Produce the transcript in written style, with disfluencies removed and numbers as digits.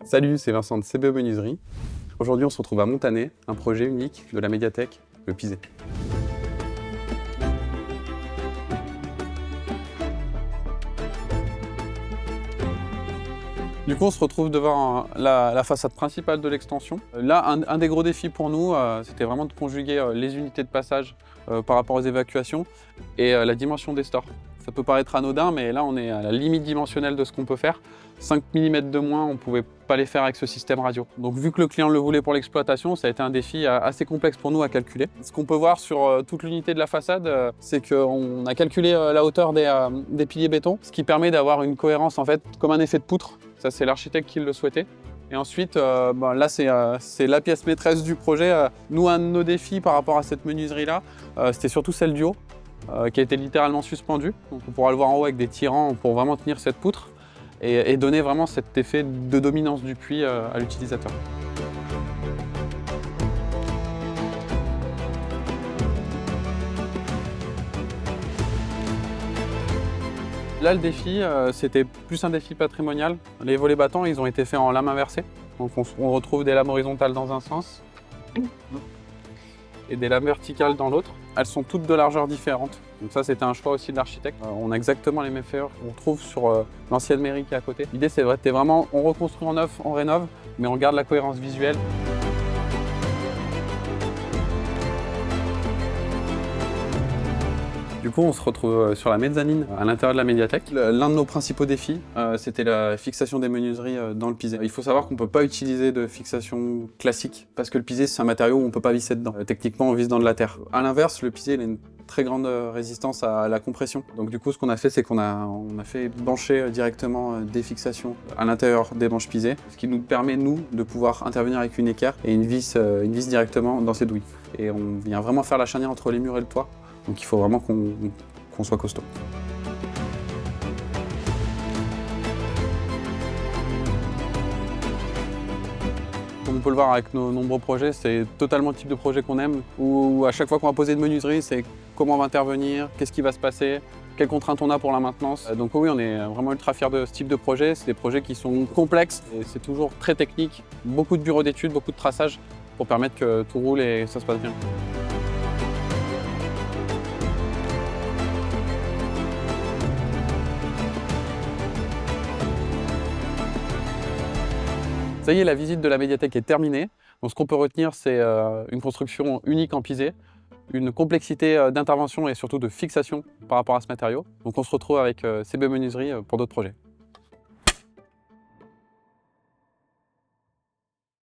Salut, c'est Vincent de CBE Menuiserie. Aujourd'hui, on se retrouve à Montanet, un projet unique de la médiathèque, le Pisé. Du coup, on se retrouve devant la façade principale de l'extension. Là, un des gros défis pour nous, c'était vraiment de conjuguer les unités de passage par rapport aux évacuations et la dimension des stores. Ça peut paraître anodin, mais là, on est à la limite dimensionnelle de ce qu'on peut faire. 5 mm de moins, on ne pouvait pas les faire avec ce système radio. Donc, vu que le client le voulait pour l'exploitation, ça a été un défi assez complexe pour nous à calculer. Ce qu'on peut voir sur toute l'unité de la façade, c'est qu'on a calculé la hauteur des piliers béton, ce qui permet d'avoir une cohérence, en fait, comme un effet de poutre. Ça, c'est l'architecte qui le souhaitait. Et ensuite, là, c'est la pièce maîtresse du projet. Nous, un de nos défis par rapport à cette menuiserie-là, c'était surtout celle du haut, qui a été littéralement suspendue. Donc, on pourra le voir en haut avec des tirants pour vraiment tenir cette poutre et donner vraiment cet effet de dominance du puits à l'utilisateur. Là, le défi, c'était plus un défi patrimonial. Les volets battants, ils ont été faits en lame inversée. Donc on retrouve des lames horizontales dans un sens et des lames verticales dans l'autre. Elles sont toutes de largeur différente. Donc ça, c'était un choix aussi de l'architecte. On a exactement les mêmes ferrures qu'on trouve sur l'ancienne mairie qui est à côté. L'idée, c'est vraiment, on reconstruit en neuf, on rénove, mais on garde la cohérence visuelle. Du coup, on se retrouve sur la mezzanine, à l'intérieur de la médiathèque. L'un de nos principaux défis, c'était la fixation des menuiseries dans le pisé. Il faut savoir qu'on ne peut pas utiliser de fixation classique, parce que le pisé, c'est un matériau où on ne peut pas visser dedans. Techniquement, on visse dans de la terre. À l'inverse, le pisé, il a une très grande résistance à la compression. Donc du coup, ce qu'on a fait, c'est qu'on a fait brancher directement des fixations à l'intérieur des manches pisées, ce qui nous permet, nous, de pouvoir intervenir avec une équerre et une vis directement dans ces douilles. Et on vient vraiment faire la charnière entre les murs et le toit. Donc il faut vraiment qu'on soit costaud. Comme on peut le voir avec nos nombreux projets, c'est totalement le type de projet qu'on aime, où à chaque fois qu'on va poser une menuiserie, c'est comment on va intervenir, qu'est-ce qui va se passer, quelles contraintes on a pour la maintenance. Donc oui, on est vraiment ultra fiers de ce type de projet. C'est des projets qui sont complexes et c'est toujours très technique. Beaucoup de bureaux d'études, beaucoup de traçage pour permettre que tout roule et que ça se passe bien. Ça y est, la visite de la médiathèque est terminée. Donc, ce qu'on peut retenir, c'est une construction unique en pisé, une complexité d'intervention et surtout de fixation par rapport à ce matériau. Donc on se retrouve avec CBE Menuiserie pour d'autres projets.